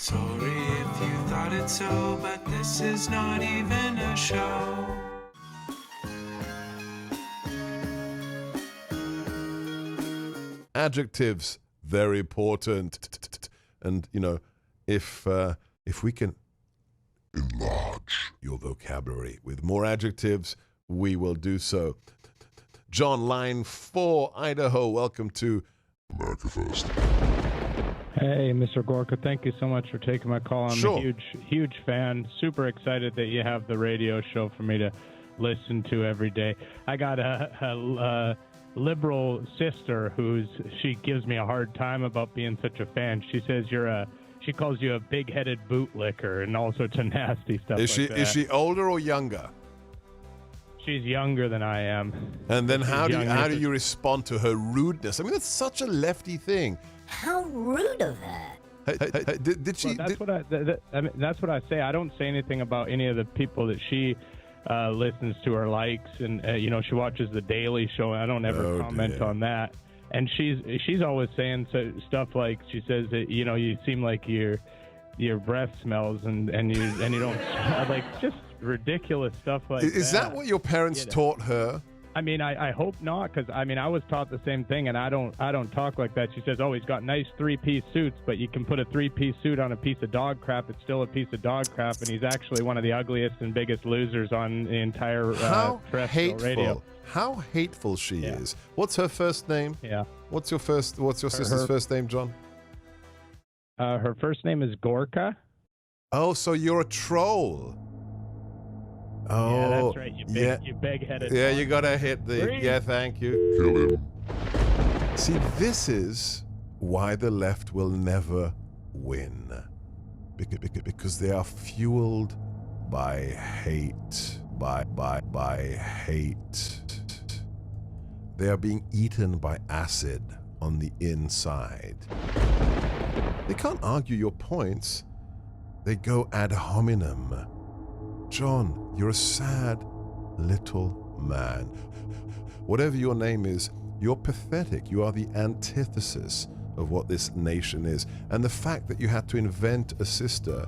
Sorry if you thought it so, but this is not even a show. Adjectives, very important. And, you know, if we can enlarge your vocabulary with more adjectives, we will do so. John, line 4, Idaho, welcome to America First. Hey, Mr. Gorka, thank you so much for taking my call. I'm Sure. a huge fan. Super excited that you have the radio show for me to listen to every day. I got a liberal sister she gives me a hard time about being such a fan. She says she calls you a big-headed bootlicker and all sorts of nasty stuff Is like that. she older or younger? She's younger than I am. And then how do younger. you respond to her rudeness? I mean, that's such a lefty thing. How rude of her. Hey, did she? Well, that's what I say. I don't say anything about any of the people that she listens to or likes, and she watches the Daily Show. And I don't ever comment on that. And she's always saying stuff like, she says that you seem like your breath smells and you don't like, just ridiculous stuff like that. Is that what your parents taught her? I mean, I hope not, because I mean, I was taught the same thing, and I don't talk like that. She says, "Oh, he's got nice 3-piece suits, but you can put a 3-piece suit on a piece of dog crap. It's still a piece of dog crap, and he's actually one of the ugliest and biggest losers on the entire terrestrial radio." How hateful she is. What's her first name? Yeah. What's your sister's first name, John? Her first name is Gorka. Oh, so you're a troll. Oh, yeah, that's right. You big-headed. Yeah, dog. you gotta hit the. Green. Yeah, thank you. Kill him. See, this is why the left will never win, because they are fueled by hate. By hate. They are being eaten by acid on the inside. They can't argue your points. They go ad hominem. John, you're a sad little man. Whatever your name is, you're pathetic. You are the antithesis of what this nation is. And the fact that you had to invent a sister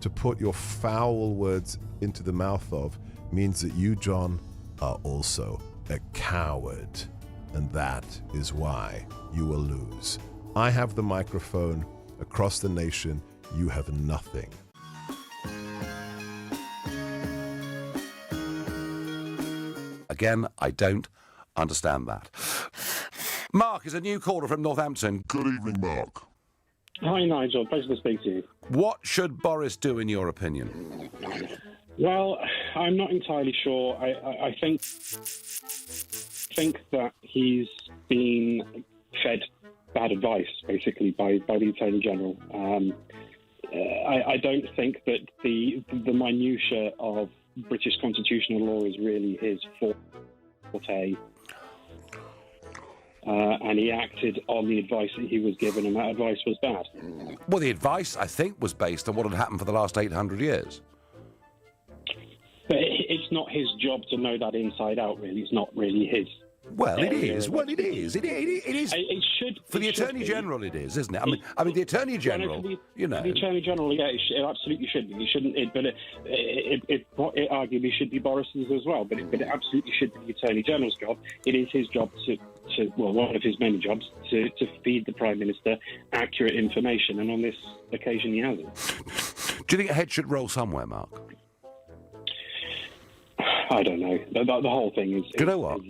to put your foul words into the mouth of means that you, John, are also a coward. And that is why you will lose. I have the microphone. Across the nation, you have nothing. Again, I don't understand that. Mark is a new caller from Northampton. Good evening, Mark. Hi, Nigel. Pleasure to speak to you. What should Boris do, in your opinion? Well, I'm not entirely sure. I think that he's been fed bad advice, basically, by the Attorney General. I don't think that the minutiae of British constitutional law is really his forte. And he acted on the advice that he was given, and that advice was bad. Well, the advice, I think, was based on what had happened for the last 800 years. But it's not his job to know that inside out, really. It's not really his. Well, it is. Well, it is. It is. It should. For the Attorney General, it is, isn't it? I mean, the Attorney General, The Attorney General, yeah, it absolutely should be. It shouldn't. It arguably should be Boris's as well. But it absolutely should be the Attorney General's job. It is his job one of his many jobs, to feed the Prime Minister accurate information. And on this occasion, he hasn't. Do you think a head should roll somewhere, Mark? I don't know. The whole thing is. Do you know what?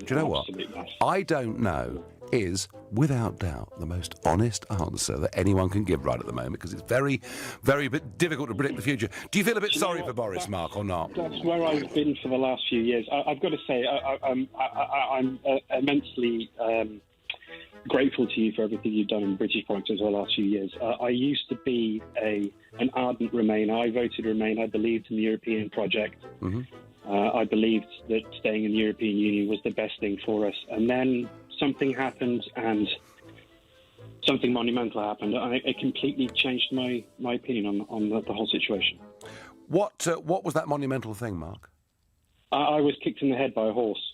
I don't know is, without doubt, the most honest answer that anyone can give right at the moment, because it's very, very difficult to predict the future. Do you feel a bit sorry for Boris, Mark, or not? That's where I've been for the last few years. I've got to say, I'm immensely grateful to you for everything you've done in British politics over the last few years. I used to be an ardent Remainer. I voted Remain. I believed in the European project. Mm-hmm. I believed that staying in the European Union was the best thing for us. And then something happened, and something monumental happened. It completely changed my opinion on the whole situation. What was that monumental thing, Mark? I was kicked in the head by a horse.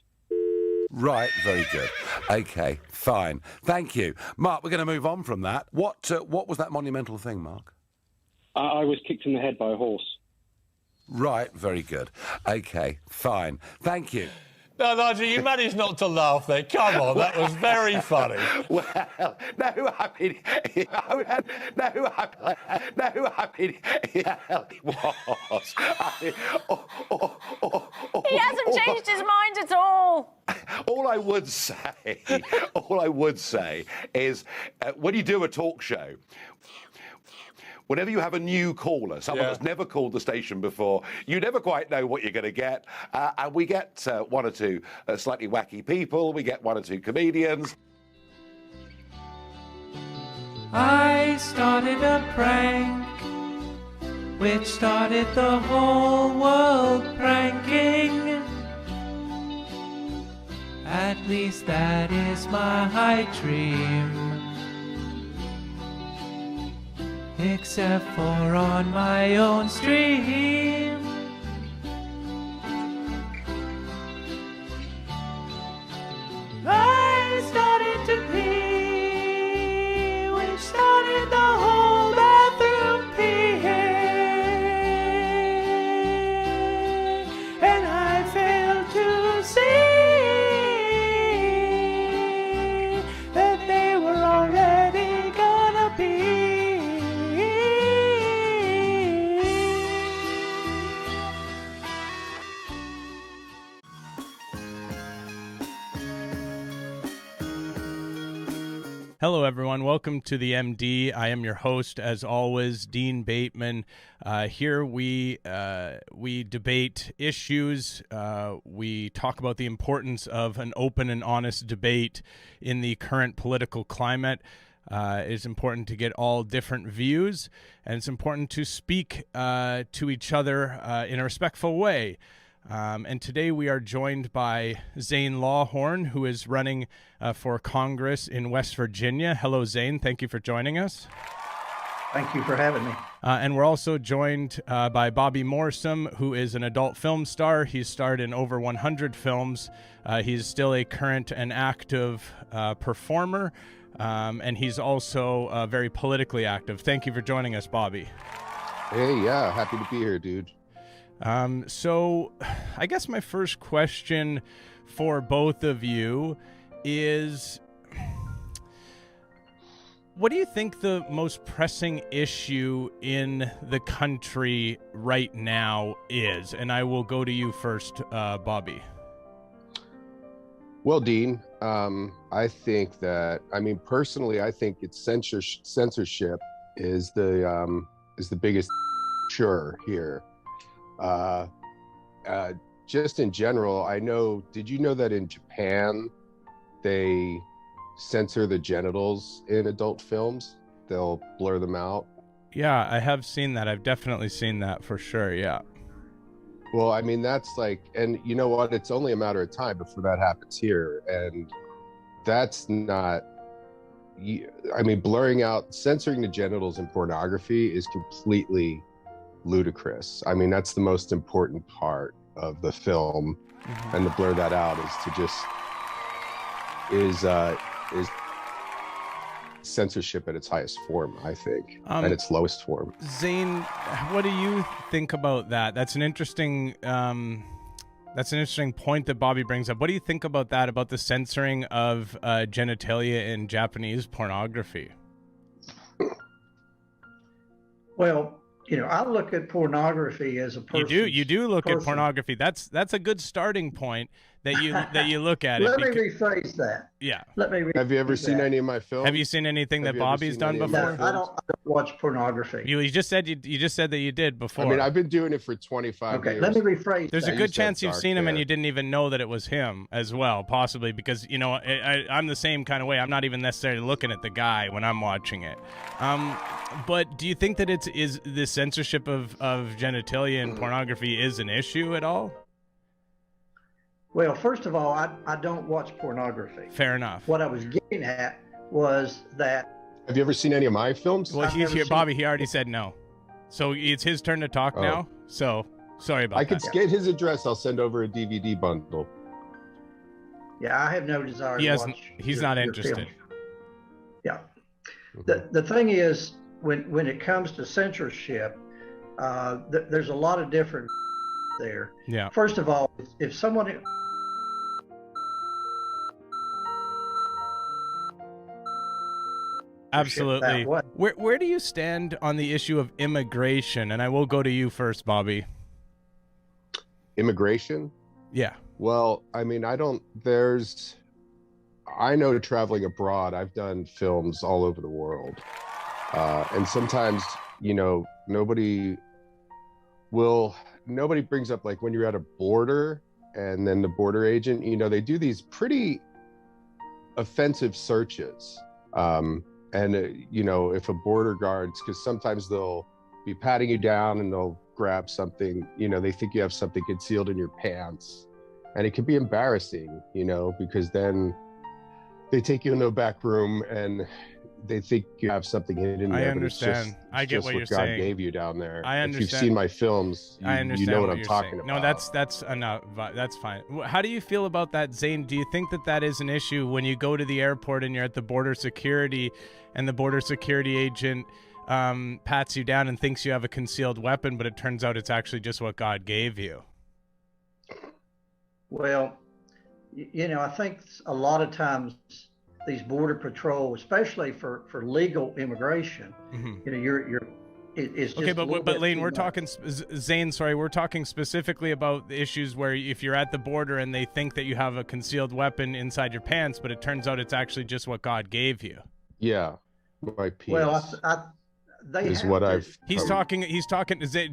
Right, very good. Okay, fine. Thank you. Mark, we're going to move on from that. What was that monumental thing, Mark? I was kicked in the head by a horse. Right, very good. Okay, fine. Thank you. No, Nigel, you managed not to laugh there. Come on, that was very funny. Well, no, I mean, it was. He hasn't changed his mind at all. All I would say is, when you do a talk show, whenever you have a new caller, someone that's never called the station before, you never quite know what you're going to get. And we get one or two slightly wacky people. We get one or two comedians. I started a prank, which started the whole world pranking. At least that is my dream. Except for on my own stream. I started to pee, which started the whole bathroom peeing. And I failed to see that they were already gonna be. Hello, everyone. Welcome to the MD. I am your host, as always, Dean Bateman. Here we debate issues. We talk about the importance of an open and honest debate in the current political climate. It's important to get all different views, and it's important to speak to each other in a respectful way. And today we are joined by Zane Lawhorn, who is running for Congress in West Virginia. Hello, Zane. Thank you for joining us. Thank you for having me. And we're also joined by Bobby Morsum, who is an adult film star. He's starred in over 100 films. He's still a current and active performer, and he's also very politically active. Thank you for joining us, Bobby. Hey, yeah, happy to be here, dude. So I guess my first question for both of you is, what do you think the most pressing issue in the country right now is? And I will go to you first, Bobby. Well, Dean, I think that, personally, I think it's censorship is the biggest sure here. Just in general, did you know that in Japan, they censor the genitals in adult films? They'll blur them out. Yeah, I have seen that. I've definitely seen that for sure, yeah. Well, that's and you know what? It's only a matter of time before that happens here. And that's not, blurring out, censoring the genitals in pornography is completely ludicrous. That's the most important part of the film, and to blur that out is censorship at its highest form, I think, and its lowest form. Zane, what do you think about that? That's an interesting point that Bobby brings up. What do you think about that, about the censoring of genitalia in Japanese pornography? Well, I look at pornography as a person. You do look at pornography. That's a good starting point that you look at. Let me rephrase that. Yeah. Have you ever seen any of my films? Have you seen anything that Bobby's done before? No, I don't watch pornography. You just said that you did before. I've been doing it for 25 years. Okay, let me rephrase. There's a good chance you've seen him and you didn't even know that it was him as well, possibly because I'm the same kind of way. I'm not even necessarily looking at the guy when I'm watching it. But do you think that is the censorship of genitalia in pornography is an issue at all? Well, first of all, I don't watch pornography. Fair enough. What I was getting at was that. Have you ever seen any of my films? Well, he's here, Bobby. He already said no, so it's his turn to talk now. So sorry about that. I could get his address. I'll send over a DVD bundle. Yeah, I have no desire to watch. He's not interested. Yeah. The thing is, when it comes to censorship, there's a lot of different there. Yeah. First of all, if someone Absolutely. Where do you stand on the issue of immigration? And I will go to you first, Bobby. Immigration? Yeah. Well, I mean, I know traveling abroad, I've done films all over the world. And sometimes, nobody brings up, like, when you're at a border and then the border agent, they do these pretty offensive searches. And if a border guards, because sometimes they'll be patting you down and they'll grab something, they think you have something concealed in your pants, and it can be embarrassing, because then they take you into a back room and they think you have something hidden there. I understand. I get what you're God saying. gave you down there. I understand. If you've seen my films, you know what I'm talking about. No, that's enough. That's fine. How do you feel about that, Zane? Do you think that is an issue when you go to the airport and you're at the border security, and the border security agent pats you down and thinks you have a concealed weapon, but it turns out it's actually just what God gave you? Well, I think a lot of times these border patrol, especially for legal immigration, it's just okay. But Lane, we're talking Zane. Sorry, we're talking specifically about the issues where if you're at the border and they think that you have a concealed weapon inside your pants, but it turns out it's actually just what God gave you. Yeah, my penis. Well, He's talking.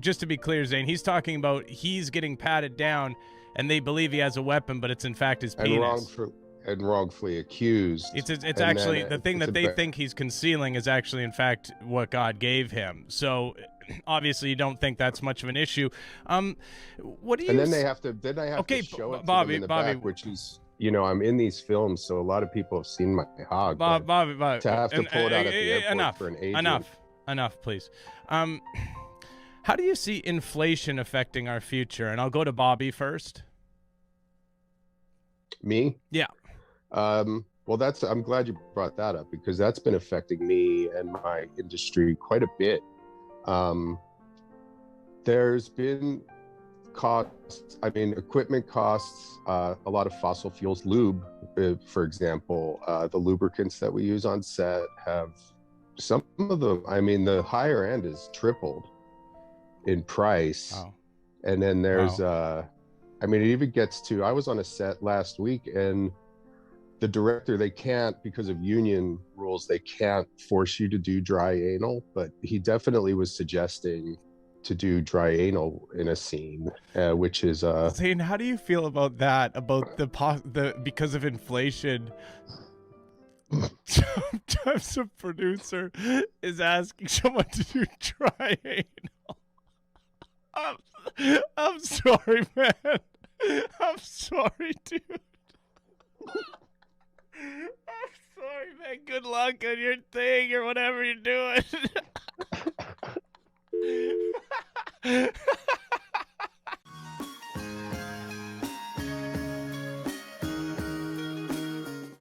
Just to be clear, Zane, he's talking about he's getting patted down, and they believe he has a weapon, but it's in fact his penis. And wrongfully accused. It's actually the thing that they think he's concealing is actually in fact what God gave him. So obviously you don't think that's much of an issue. What do you? And then I have to show it to them in the back, which is, I'm in these films, so a lot of people have seen my hog. Bobby, to have to pull it out at the airport for an agent. Enough, please. How do you see inflation affecting our future? And I'll go to Bobby first. Me? Yeah. Well, I'm glad you brought that up, because that's been affecting me and my industry quite a bit. There's been costs, equipment costs, a lot of fossil fuels, lube, for example, the lubricants that we use on set have, some of them, the higher end is tripled in price. Wow. And then there's, it even gets to, I was on a set last week and the director, they can't, because of union rules, they can't force you to do dry anal, but he definitely was suggesting to do dry anal in a scene, which is Zane, how do you feel about that? About the because of inflation, sometimes a producer is asking someone to do dry anal. I'm sorry, man. I'm sorry, dude. I'm sorry, man. Good luck on your thing or whatever you're doing. I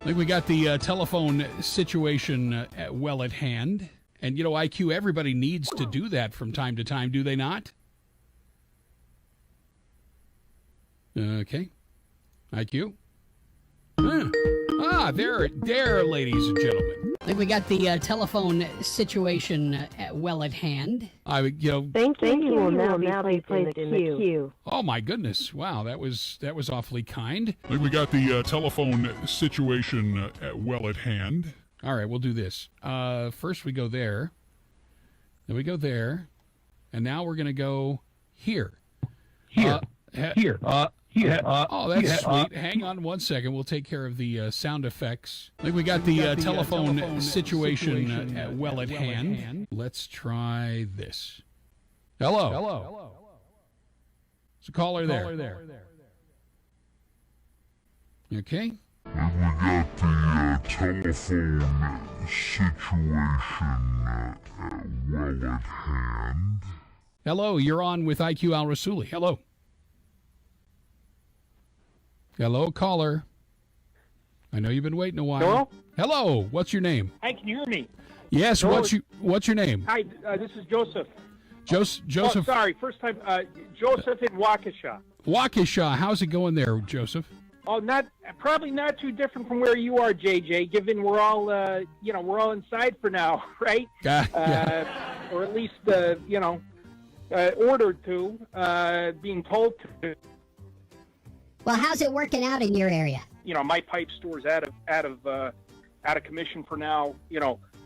think we got the telephone situation well at hand. And, IQ, everybody needs to do that from time to time, do they not? Okay. IQ? There, ladies and gentlemen. I think we got the telephone situation well at hand. Thank you will now be placed in the queue. Oh my goodness! Wow, that was awfully kind. I think we got the telephone situation well at hand. All right, we'll do this. First we go there, then we go there, and now we're gonna go here. Here. That's sweet. Hang on one second. We'll take care of the sound effects. I think we got the telephone situation well at hand. Let's try this. Hello. There's a caller there. Okay. We got the telephone situation well at hand. Hello, you're on with IQ Al Rasuli. Hello. Hello, caller. I know you've been waiting a while. Hello? Hello. What's your name? Hi, can you hear me? Yes, what's your name? Hi, this is Joseph. Joseph. Oh, sorry, first time. Joseph in Waukesha. Waukesha, how's it going there, Joseph? Oh, probably not too different from where you are, JJ. Given we're all, we're all inside for now, right? Yeah. Or at least, ordered to, being told to. Well, how's it working out in your area? My pipe store's out of commission for now.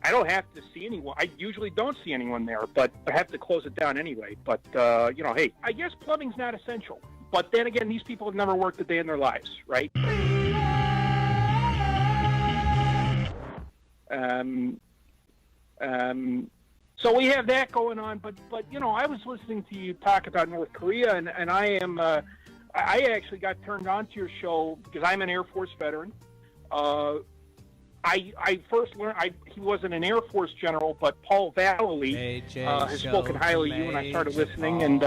I don't have to see anyone. I usually don't see anyone there, but I have to close it down anyway. But, hey, I guess plumbing's not essential. But then again, these people have never worked a day in their lives, right? So we have that going on. But I was listening to you talk about North Korea, and I am... I actually got turned on to your show because I'm an Air Force veteran. I first learned he wasn't an Air Force general, but Paul Vallely has spoken highly of you, and I started listening and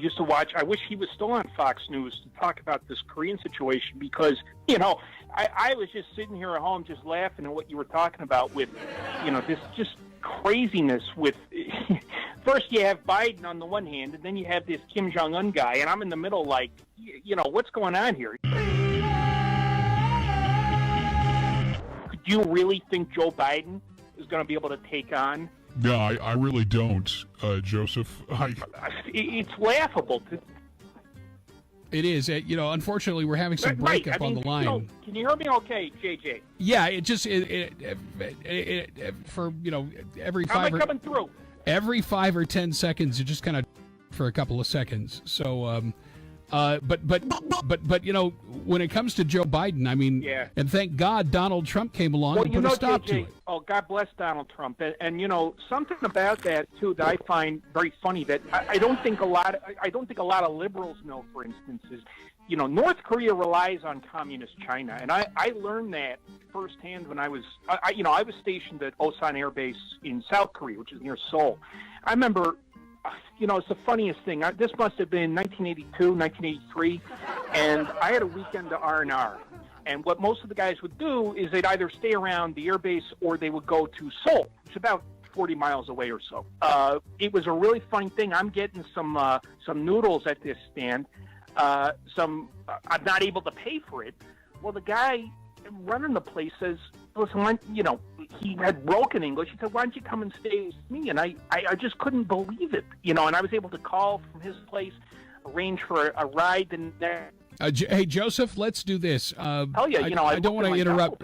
used to watch. I wish he was still on Fox News to talk about this Korean situation because I was just sitting here at home just laughing at what you were talking about with this just craziness with. First, you have Biden on the one hand, and then you have this Kim Jong-un guy, and I'm in the middle like, what's going on here? Do you really think Joe Biden is going to be able to take on? No, I really don't, Joseph. It's laughable. It is. Unfortunately, we're having some breakup on the line. Can you hear me okay, JJ? Yeah, for, every How am I coming through? Every 5 or 10 seconds, it just kind of for a couple of seconds. So, but when it comes to Joe Biden, I mean, and thank God Donald Trump came along and put a stop to it. Oh, God bless Donald Trump. And something about that too that I find very funny that I don't think a lot of liberals know. For instance, is North Korea relies on communist China, and I learned that firsthand when I was stationed at Osan Air Base in South Korea, which is near Seoul. I remember, it's the funniest thing. This must have been 1982, 1983, and I had a weekend to R&R. And what most of the guys would do is they'd either stay around the air base or they would go to Seoul, which is about 40 miles away or so. It was a really funny thing. I'm getting some noodles at this stand. I'm not able to pay for it. Well, the guy running the place says, listen, he had broken English. He said, why don't you come and stay with me? And I just couldn't believe it, and I was able to call from his place, arrange for a ride. And hey, Joseph, let's do this. Hell yeah, I don't want to interrupt.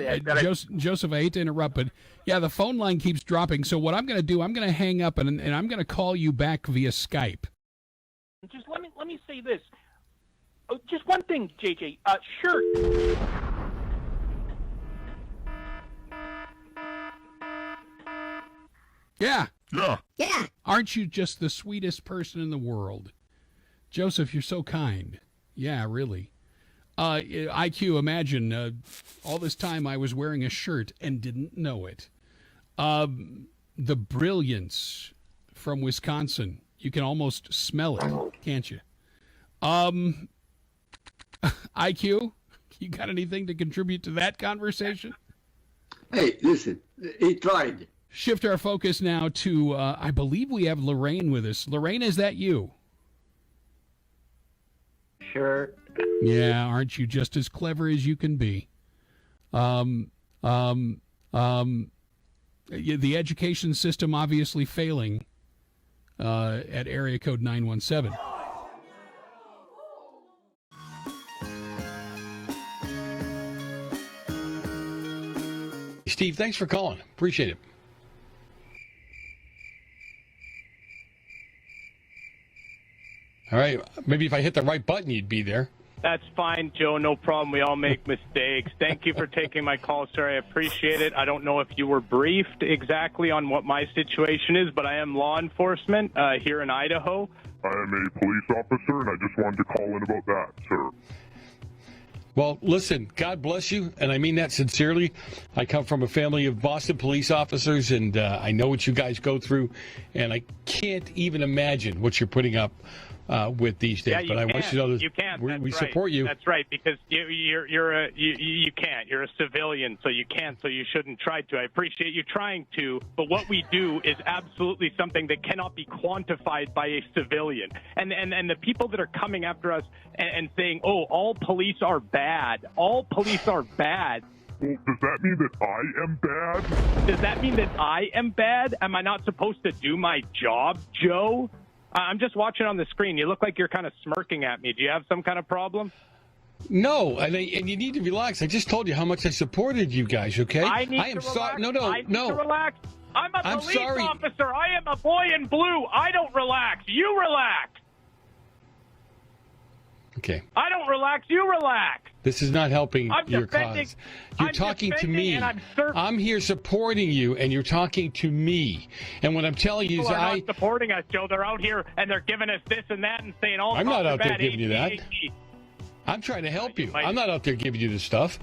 Joseph, I hate to interrupt, but yeah, the phone line keeps dropping. So what I'm going to do, I'm going to hang up and I'm going to call you back via Skype. Just let me say this. Just one thing, JJ. Sure. Yeah. Yeah. Aren't you just the sweetest person in the world? Joseph, you're so kind. Yeah, really. IQ, imagine all this time I was wearing a shirt and didn't know it. The brilliance from Wisconsin. You can almost smell it, can't you? IQ, you got anything to contribute to that conversation? Hey, listen, he tried. Shift our focus now to, I believe we have Lorraine with us. Lorraine, is that you? Sure. Yeah, aren't you just as clever as you can be? The education system obviously failing at area code 917. Steve, thanks for calling. Appreciate it. All right. Maybe if I hit the right button, you'd be there. That's fine, Joe. No problem. We all make mistakes. Thank you for taking my call, sir. I appreciate it. I don't know if you were briefed exactly on what my situation is, but I am law enforcement here in Idaho. I am a police officer, and I just wanted to call in about that, sir. Well, listen, God bless you, and I mean that sincerely. I come from a family of Boston police officers, and I know what you guys go through, and I can't even imagine what you're putting up with these days. Yeah, but I want you to know that you can't. we support you. That's right, because you can't. You're a civilian, so you can't. So you shouldn't try to. I appreciate you trying to, but what we do is absolutely something that cannot be quantified by a civilian. And the people that are coming after us and saying, "Oh, all police are bad. All police are bad." Well, does that mean that I am bad? Does that mean that I am bad? Am I not supposed to do my job, Joe? I'm just watching on the screen. You look like you're kind of smirking at me. Do you have some kind of problem? No, and you need to relax. I just told you how much I supported you guys, okay? I am to sorry. No. I need to relax. I'm a police sorry. officer. I am a boy in blue. I don't relax. You relax. Okay. I don't relax. You relax. This is not helping your defending- cause. You're I'm talking to defending me. and I'm serving. I'm here supporting you, and you're talking to me. And what I'm telling you is People are not supporting us, Joe. They're out here and they're giving us this and that and saying all. I'm not out there bad. giving you that. ADHD. I'm trying to help you. I'm not out there giving you this stuff.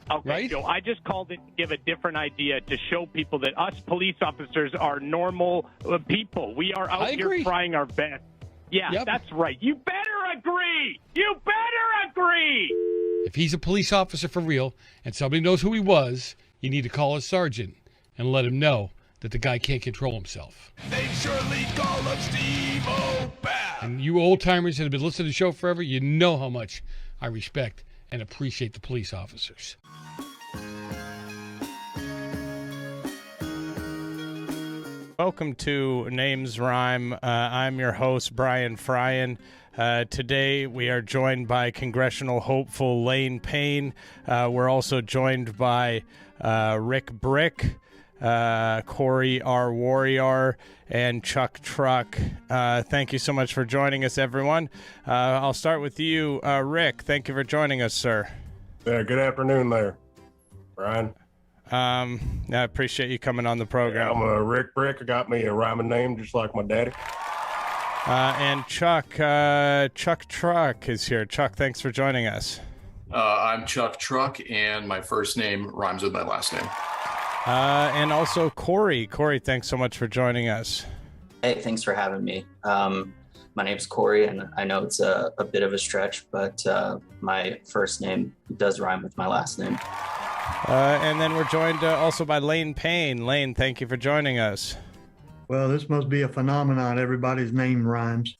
Okay, right? Joe, I just called it to give a different idea to show people that us police officers are normal people. We are out here trying our best. Yeah, that's right. You better agree. You better agree. If he's a police officer for real and somebody knows who he was, you need to call a sergeant and let him know that the guy can't control himself. They surely call him Steve-O Bad. And you old-timers that have been listening to the show forever, you know how much I respect and appreciate the police officers. Welcome to Names Rhyme. I'm your host, Brian Fryan. Today we are joined by congressional hopeful Lane Payne. We're also joined by Rick Brick, Corey R. Warrior, and Chuck Truck. Thank you so much for joining us, everyone. I'll start with you, Rick. Thank you for joining us, sir. Yeah, good afternoon there, Brian. I appreciate you coming on the program. Yeah, I'm a Rick Brick. I got me a rhyming name just like my daddy. And Chuck Truck is here. Chuck, thanks for joining us. I'm Chuck Truck, and my first name rhymes with my last name. And also Corey. Corey, thanks so much for joining us. Hey, thanks for having me. My name's Corey, and I know it's a bit of a stretch, but my first name does rhyme with my last name. And then we're joined also by Lane Payne. Lane, thank you for joining us. Well, this must be a phenomenon. Everybody's name rhymes.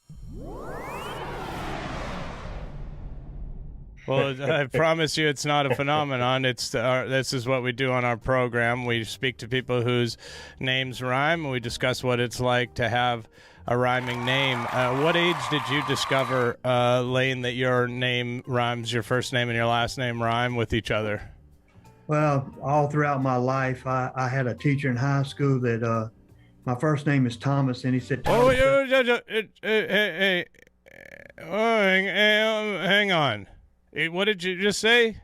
Well, I promise you it's not a phenomenon. This is what we do on our program. We speak to people whose names rhyme, and we discuss what it's like to have a rhyming name. What age did you discover, Lane, that your name rhymes, your first name and your last name rhyme with each other? Well, all throughout my life, I had a teacher in high school that my first name is Thomas, and he said, Thomas, hang on. What did you just say?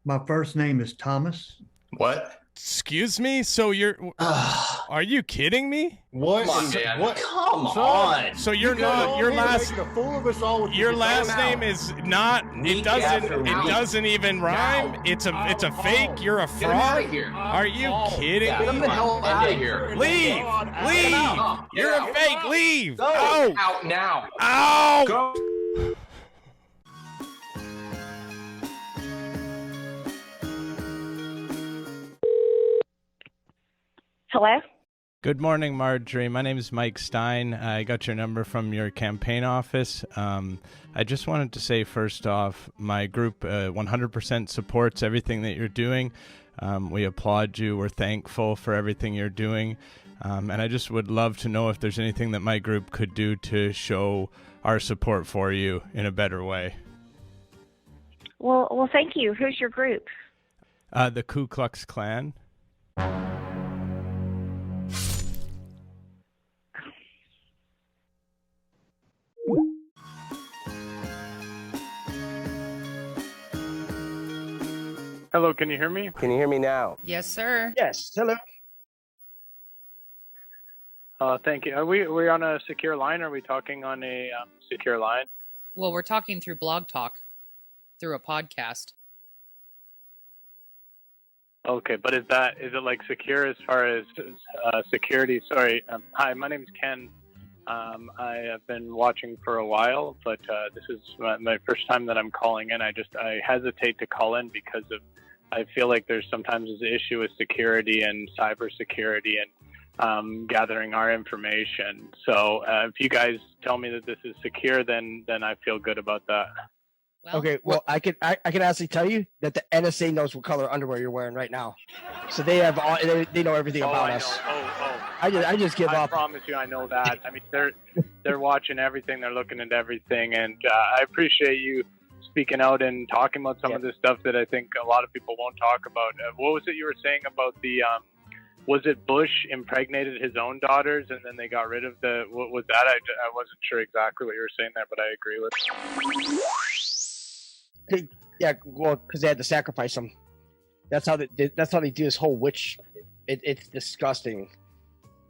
My first name is Thomas. What? Excuse me? So are you kidding me? What? Come on, man. What? Come on. So your last name is not. It doesn't even rhyme. It's a fake. You're a fraud. Are you kidding me? Get the hell out of here. Leave. You're a fake. Leave. Go. Out now. Ow. Go. Hello? Good morning, Marjorie. My name is Mike Stein. I got your number from your campaign office. I just wanted to say, first off, my group 100% supports everything that you're doing. We applaud you. We're thankful for everything you're doing. And I just would love to know if there's anything that my group could do to show our support for you in a better way. Well, thank you. Who's your group? The Ku Klux Klan. Hello, can you hear me? Can you hear me now? Yes, sir. Yes. Hello. Thank you. Are we on a secure line? Or are we talking on a secure line? Well, we're talking through Blog Talk, through a podcast. Okay, but is it like secure as far as security? Sorry. Hi, my name's Ken. I have been watching for a while, but this is my first time that I'm calling in. I hesitate to call in because I feel like there's sometimes an issue with security and cybersecurity and gathering our information. So if you guys tell me that this is secure, then I feel good about that. Okay, well, I can honestly tell you that the NSA knows what color underwear you're wearing right now, so they have all they know everything about us. I just give up. I promise you, I know that. I mean, they're watching everything, they're looking at everything, and I appreciate you speaking out and talking about some of this stuff that I think a lot of people won't talk about. What was it you were saying about the? Was it Bush impregnated his own daughters and then they got rid of the? What was that? I wasn't sure exactly what you were saying there, but I agree with. Yeah, well, because they had to sacrifice them. That's how they do this whole witch. It's disgusting.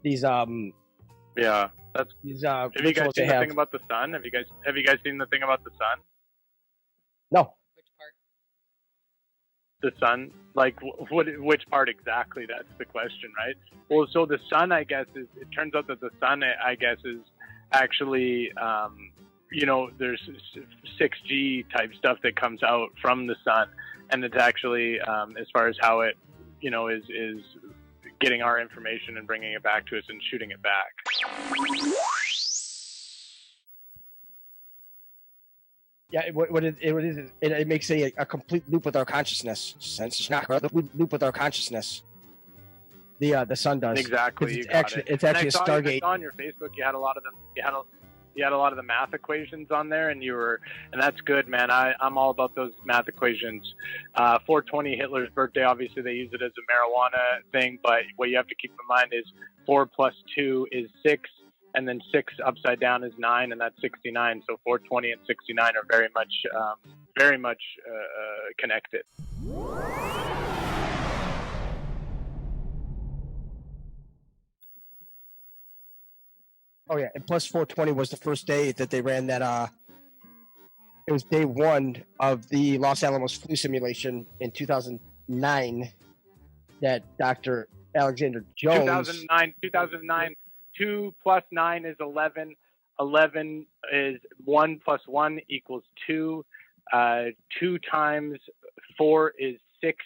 These Yeah, that's. These have you guys seen the thing about the sun? Have you guys seen the thing about the sun? No. Which part? The sun, like which part exactly? That's the question, right? Well, so the sun, I guess, it turns out that the sun, I guess, is actually. There's 6G type stuff that comes out from the sun, and it's actually as far as how it, is getting our information and bringing it back to us and shooting it back. Yeah, what it is, it makes a complete loop with our consciousness. Sense it's not a loop with our consciousness. The sun does exactly. It's actually a Stargate. I saw on your Facebook you had a lot of them. You had a lot of the math equations on there, and that's good, man. I'm all about those math equations. 420, Hitler's birthday, obviously they use it as a marijuana thing, but what you have to keep in mind is 4 plus 2 is 6, and then 6 upside down is 9, and that's 69. So 420 and 69 are very much connected. Oh yeah, and plus 420 was the first day that they ran that. It was day 1 of the Los Alamos flu simulation in 2009. That Dr. Alexander Jones. 2009. 2 plus 9 is 11. 11 is 1 plus 1 equals 2. 2 times 4 is 6.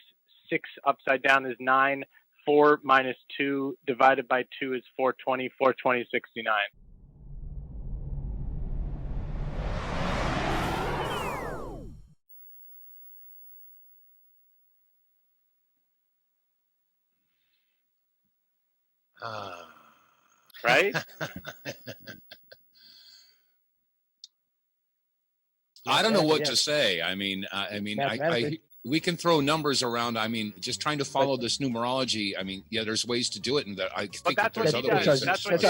6 upside down is 9. 4 minus 2 divided by 2 is 420. 420 is 69. Right? I don't know what to say. I mean, we can throw numbers around. I mean, just trying to follow this numerology. I mean, yeah, there's ways to do it, and I think that there's other ways. That's what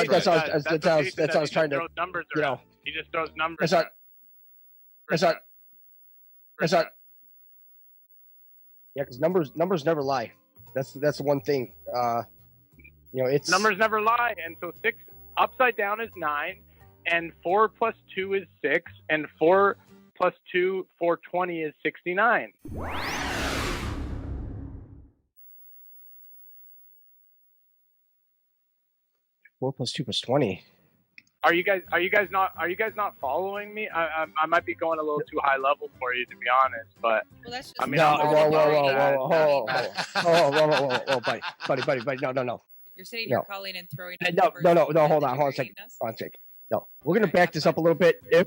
I was trying to. Numbers you know, he just throws numbers. That's not. Yeah, because numbers never lie. That's the one thing. It's numbers never lie, and so 6 upside down is 9, and 4 plus 2 is 6, and 4 plus 2, 420 is 69. 4 plus 2 plus 20. Are you guys not following me? I might be going a little too high level for you, to be honest. But well, that's just I mean, whoa, buddy, no. You're sitting here calling and throwing. No, hold on a second. No, we're gonna back this up a little bit. We're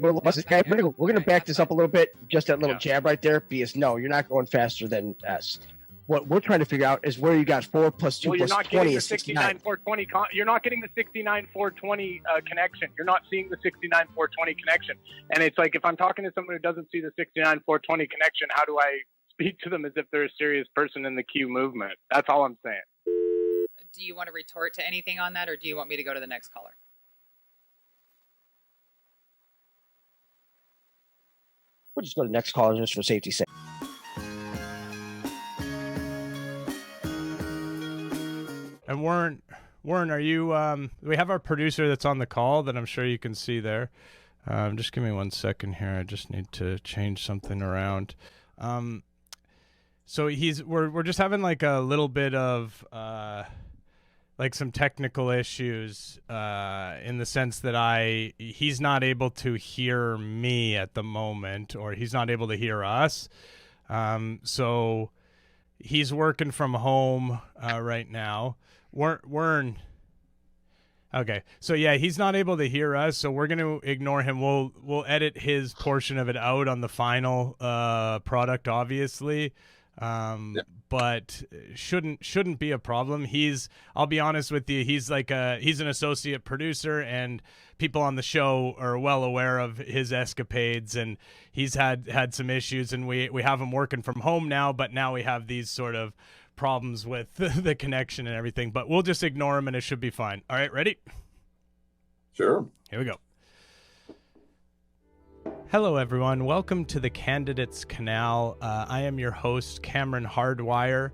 gonna back this up a little bit. Just that little jab right there, because no, you're not going faster than us. What we're trying to figure out is where you got 4 plus 2 plus 20 is 69. 420. You're not getting the 69 420 connection. You're not seeing the 69 420 connection. And it's like, if I'm talking to someone who doesn't see the 69 420 connection, how do I speak to them as if they're a serious person in the Q movement? That's all I'm saying. Do you want to retort to anything on that, or do you want me to go to the next caller? We'll just go to the next caller just for safety's sake. And Warren, are you? We have our producer that's on the call that I'm sure you can see there. Just give me 1 second here. I just need to change something around. So we're just having like a little bit of some technical issues in the sense that he's not able to hear me at the moment, or he's not able to hear us. So he's working from home right now. Wern. Okay, so yeah, he's not able to hear us, so we're gonna ignore him. We'll edit his portion of it out on the final product, obviously, but shouldn't be a problem. I'll be honest with you, he's an associate producer, and people on the show are well aware of his escapades, and he's had some issues, and we have him working from home now, but now we have these sort of problems with the connection and everything, but we'll just ignore him and it should be fine. All right, ready? Sure. Here we go. Hello, everyone. Welcome to the Candidates Canal. I am your host, Cameron Hardwire.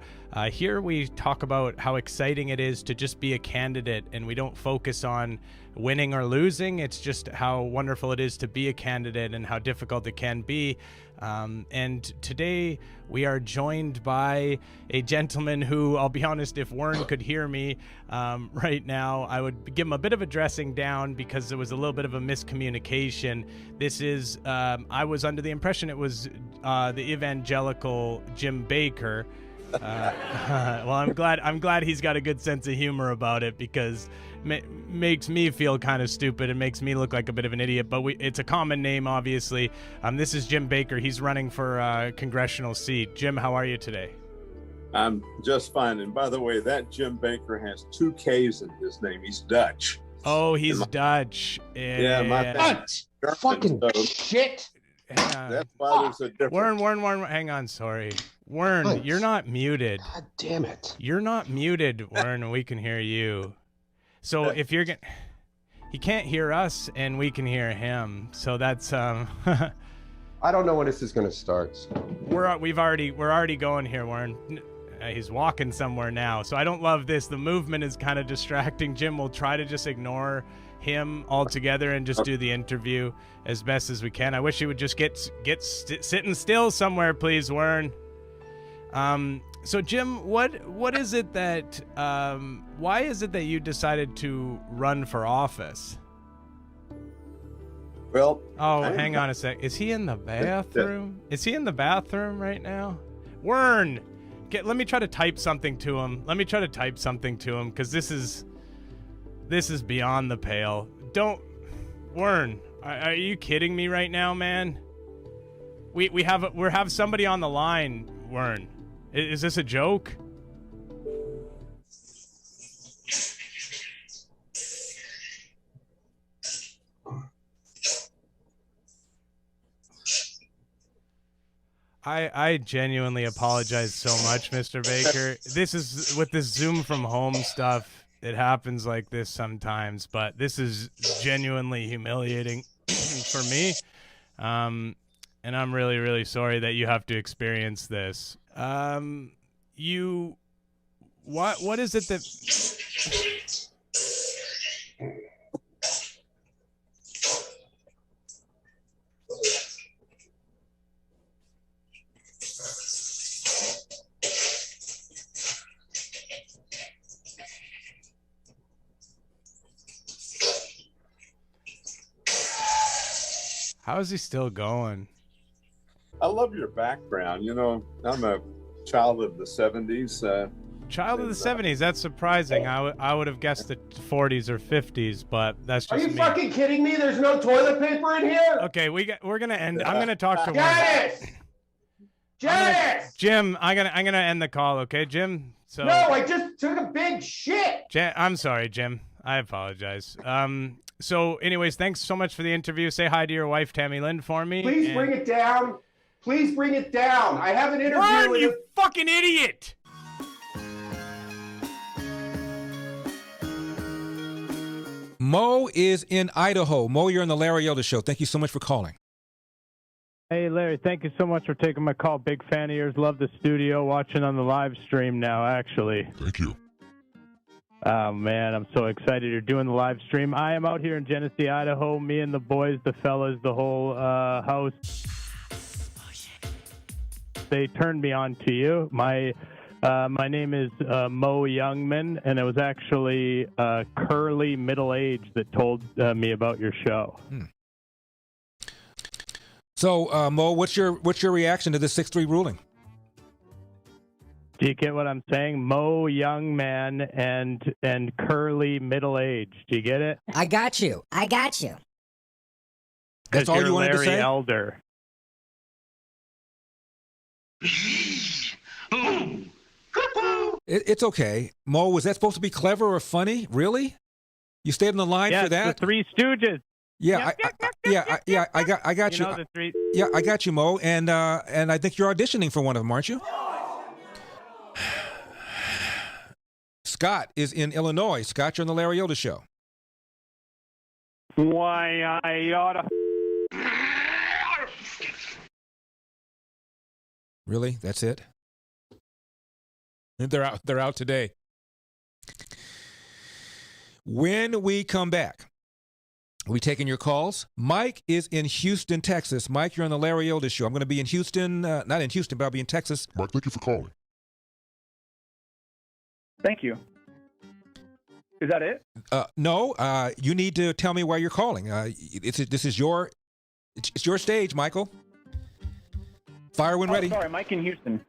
Here we talk about how exciting it is to just be a candidate, and we don't focus on winning or losing. It's just how wonderful it is to be a candidate and how difficult it can be. And today we are joined by a gentleman who, I'll be honest, if Warren could hear me right now, I would give him a bit of a dressing down because there was a little bit of a miscommunication. This is, I was under the impression it was the evangelical Jim Baker. Well, I'm glad he's got a good sense of humor about it, because makes me feel kind of stupid and makes me look like a bit of an idiot, but it's a common name, obviously. This is Jim Baker. He's running for a congressional seat. Jim, how are you today? I'm just fine. And by the way, that Jim Baker has 2 K's in his name. He's Dutch. Oh, he's Dutch. Yeah, my Dutch. Fucking shit. That's why there's a difference. Warren, hang on, sorry. Warren, you're not muted. God damn it. You're not muted, Warren. We can hear you. So if you're going, he can't hear us and we can hear him. So that's I don't know when this is going to start. So. We're already going here, Warren. He's walking somewhere now. So I don't love this. The movement is kind of distracting. Jim, we'll try to just ignore him altogether and just do the interview as best as we can. I wish he would just get sitting still somewhere, please, Warren. So Jim, what is it that why is it that you decided to run for office? Well, hang on a sec. Is he in the bathroom? Is he in the bathroom right now? Warren, let me try to type something to him. Because this is beyond the pale. Warren, are you kidding me right now, man? We have somebody on the line, Warren. Is this a joke? I genuinely apologize so much, Mr. Baker. This is with this Zoom from home stuff. It happens like this sometimes, but this is genuinely humiliating for me. And I'm really, really sorry that you have to experience this. What is it that... How is he still going? I love your background. You know, I'm a child of the 70s. Child of the 70s? That's surprising. I would have guessed the 40s or 50s, but that's just me. Are you fucking kidding me? There's no toilet paper in here? Okay, we're gonna end. I'm gonna talk to Janice! Jim, I'm gonna end the call, okay, Jim? So no, I just took a big shit. I'm sorry, Jim. I apologize. So anyways, thanks so much for the interview. Say hi to your wife, Tammy Lynn, for me. Please bring it down. Please bring it down. I have an interview. Run, you fucking idiot! Mo is in Idaho. Mo, you're on the Larry Elder Show. Thank you so much for calling. Hey, Larry, thank you so much for taking my call. Big fan of yours. Love the studio. Watching on the live stream now, actually. Thank you. Oh, man, I'm so excited you're doing the live stream. I am out here in Genesee, Idaho. Me and the boys, the fellas, the whole house. They turned me on to you. My My name is Mo Youngman, and it was actually Curly Middle Age that told me about your show. So, Mo, what's your reaction to the 6-3 ruling? Do you get what I'm saying? Mo Youngman and Curly Middle Age. Do you get it? I got you. That's all you wanted to say? Larry Elder. It's okay. Mo, was that supposed to be clever or funny? Really? You stayed on the line for that? The Three Stooges. Yeah, I got you. You know the three. Yeah, I got you, Mo, and I think you're auditioning for one of them, aren't you? Scott is in Illinois. Scott, you're on the Larry Elder Show. Why, I oughta. Really? That's it? They're out today. When we come back, are we taking your calls? Mike is in Houston, Texas. Mike, you're on the Larry Elder Show. I'm going to be in Houston, not in Houston, but I'll be in Texas. Mike, thank you for calling. Thank you. Is that it? No, you need to tell me why you're calling. It's your stage, Michael. Fire when ready. Sorry, Mike in Houston.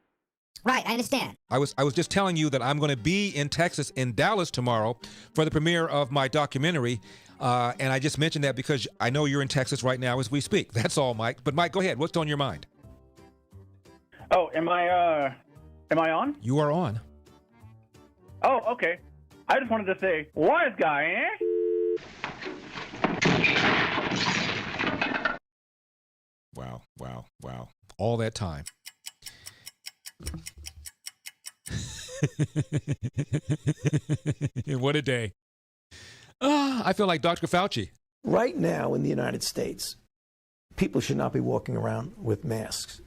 Right, I understand. I was just telling you that I'm going to be in Texas, in Dallas tomorrow for the premiere of my documentary, and I just mentioned that because I know you're in Texas right now as we speak. That's all, Mike. But Mike, go ahead. What's on your mind? Oh, am I on? You are on. Oh, okay. I just wanted to say, wise guy, eh? Wow. All that time. What a day. I feel like Dr. Fauci. Right now in the United States, people should not be walking around with masks.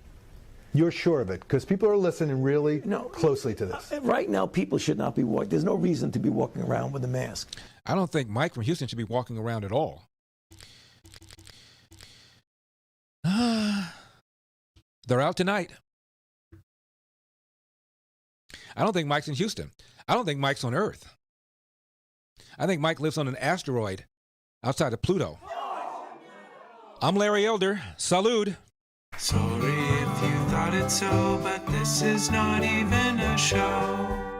You're sure of it? Because people are listening really closely to this. Right now, people should not be walking. There's no reason to be walking around with a mask. I don't think Mike from Houston should be walking around at all. They're out tonight. I don't think Mike's in Houston. I don't think Mike's on Earth. I think Mike lives on an asteroid outside of Pluto. I'm Larry Elder. Salud. Sorry if you thought it so, but this is not even a show.